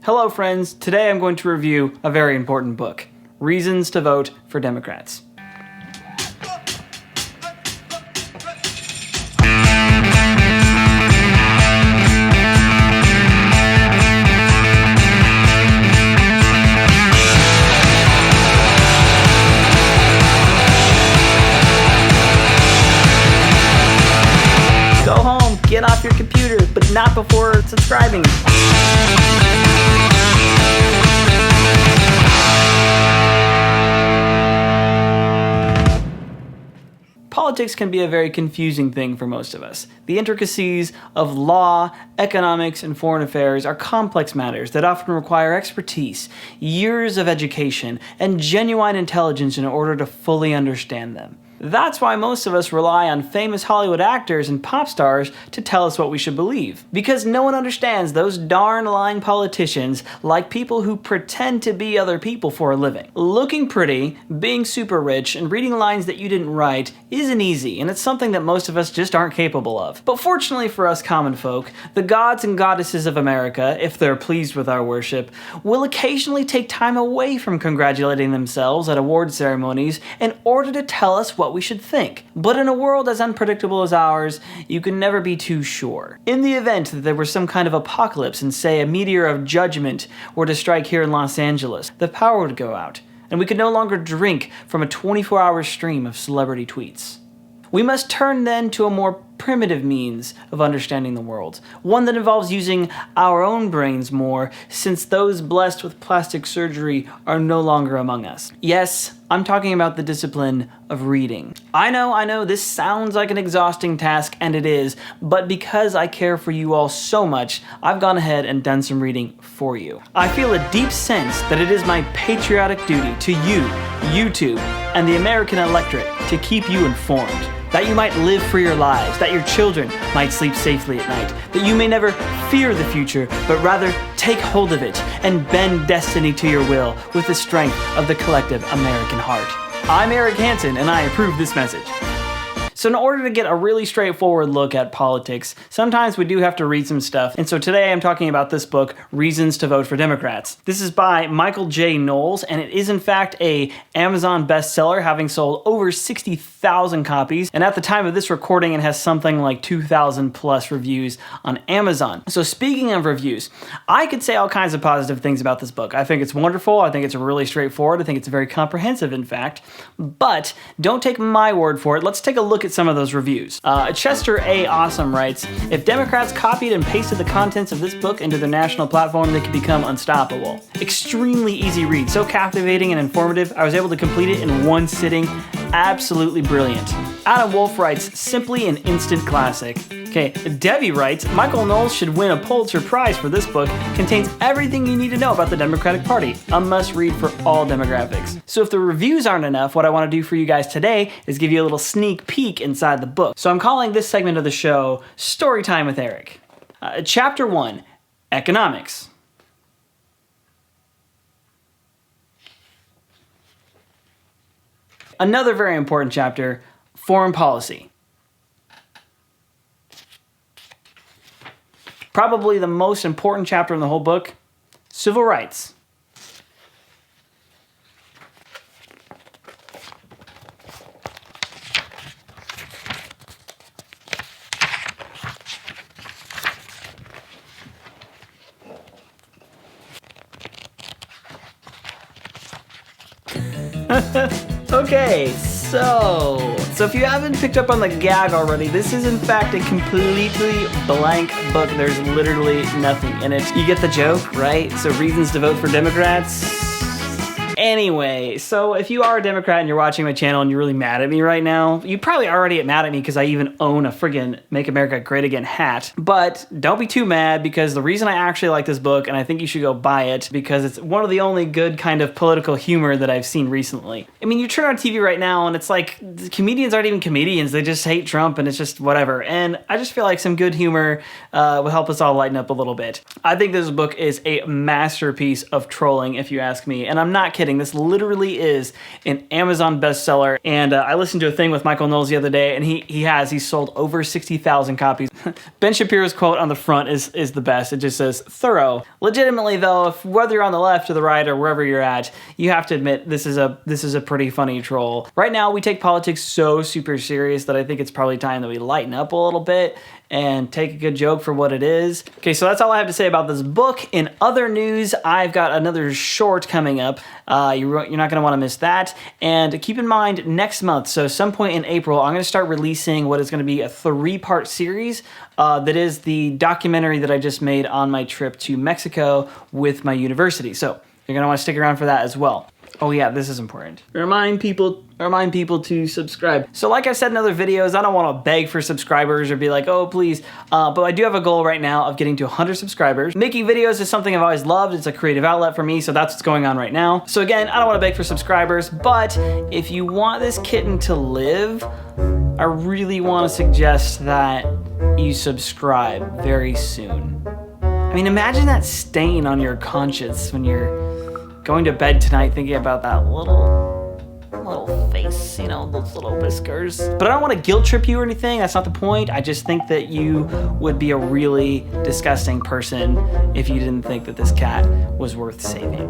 Hello friends, today I'm going to review a very important book, Reasons to Vote for Democrats. Go home, get off your computer, but not before subscribing. Politics can be a very confusing thing for most of us. The intricacies of law, economics, and foreign affairs are complex matters that often require expertise, years of education, and genuine intelligence in order to fully understand them. That's why most of us rely on famous Hollywood actors and pop stars to tell us what we should believe. Because no one understands those darn lying politicians like people who pretend to be other people for a living. Looking pretty, being super rich, and reading lines that you didn't write isn't easy, and it's something that most of us just aren't capable of. But fortunately for us common folk, the gods and goddesses of America, if they're pleased with our worship, will occasionally take time away from congratulating themselves at award ceremonies in order to tell us what we should think. But in a world as unpredictable as ours, you can never be too sure. In the event that there was some kind of apocalypse and say a meteor of judgment were to strike here in Los Angeles, the power would go out, and we could no longer drink from a 24-hour stream of celebrity tweets. We must turn then to a more primitive means of understanding the world, one that involves using our own brains more, since those blessed with plastic surgery are no longer among us. Yes, I'm talking about the discipline of reading. I know, this sounds like an exhausting task, and it is, but because I care for you all so much, I've gone ahead and done some reading for you. I feel a deep sense that it is my patriotic duty to you, YouTube, and the American electorate to keep you informed. That you might live for your lives, that your children might sleep safely at night, that you may never fear the future, but rather take hold of it and bend destiny to your will with the strength of the collective American heart. I'm Eric Hansen, and I approve this message. So in order to get a really straightforward look at politics, sometimes we do have to read some stuff. And so today I'm talking about this book, Reasons to Vote for Democrats. This is by Michael J. Knowles, and it is in fact a Amazon bestseller, having sold over 60,000 copies. And at the time of this recording, it has something like 2,000 plus reviews on Amazon. So speaking of reviews, I could say all kinds of positive things about this book. I think it's wonderful. I think it's really straightforward. I think it's very comprehensive, in fact. But don't take my word for it. Let's take a look at some of those reviews. Chester A. Awesome writes, if Democrats copied and pasted the contents of this book into their national platform, they could become unstoppable. Extremely easy read, so captivating and informative, I was able to complete it in one sitting. Absolutely brilliant. Adam Wolf writes, simply an instant classic. Okay, Debbie writes, Michael Knowles should win a Pulitzer Prize for this book. Contains everything you need to know about the Democratic Party. A must-read for all demographics. So if the reviews aren't enough, what I want to do for you guys today is give you a little sneak peek inside the book. So I'm calling this segment of the show Storytime with Eric. Chapter 1, Economics. Another very important chapter, Foreign Policy. Probably the most important chapter in the whole book, Civil Rights. Okay, so if you haven't picked up on the gag already, this is in fact a completely blank book. There's literally nothing in it. You get the joke, right? So reasons to vote for Democrats. Anyway, so if you are a Democrat and you're watching my channel and you're really mad at me right now, you probably already get mad at me because I even own a friggin' Make America Great Again hat. But don't be too mad, because the reason I actually like this book, and I think you should go buy it, because it's one of the only good kind of political humor that I've seen recently. I mean, you turn on TV right now and it's like, the comedians aren't even comedians, they just hate Trump and it's just whatever. And I just feel like some good humor will help us all lighten up a little bit. I think this book is a masterpiece of trolling, if you ask me, and I'm not kidding. kidding. This literally is an Amazon bestseller. And I listened to a thing with Michael Knowles the other day, and he's sold over 60,000 copies. Ben Shapiro's quote on the front is the best. It just says, thorough. Legitimately though, whether you're on the left or the right or wherever you're at, you have to admit this is a pretty funny troll. Right now we take politics so super serious that I think it's probably time that we lighten up a little bit and take a good joke for what it is. Okay, so that's all I have to say about this book. In other news, I've got another short coming up. You're not gonna wanna miss that. And keep in mind, next month, so some point in April, I'm gonna start releasing what is gonna be a 3-part series that is the documentary that I just made on my trip to Mexico with my university. So you're gonna wanna stick around for that as well. Oh yeah, this is important. Remind people to subscribe. So like I said in other videos, I don't want to beg for subscribers or be like, oh please, but I do have a goal right now of getting to 100 subscribers. Making videos is something I've always loved. It's a creative outlet for me, so that's what's going on right now. So again, I don't want to beg for subscribers, but if you want this kitten to live, I really want to suggest that you subscribe very soon. I mean, imagine that stain on your conscience when you're going to bed tonight thinking about that little face, you know, those little whiskers. But I don't want to guilt trip you or anything. That's not the point. I just think that you would be a really disgusting person if you didn't think that this cat was worth saving.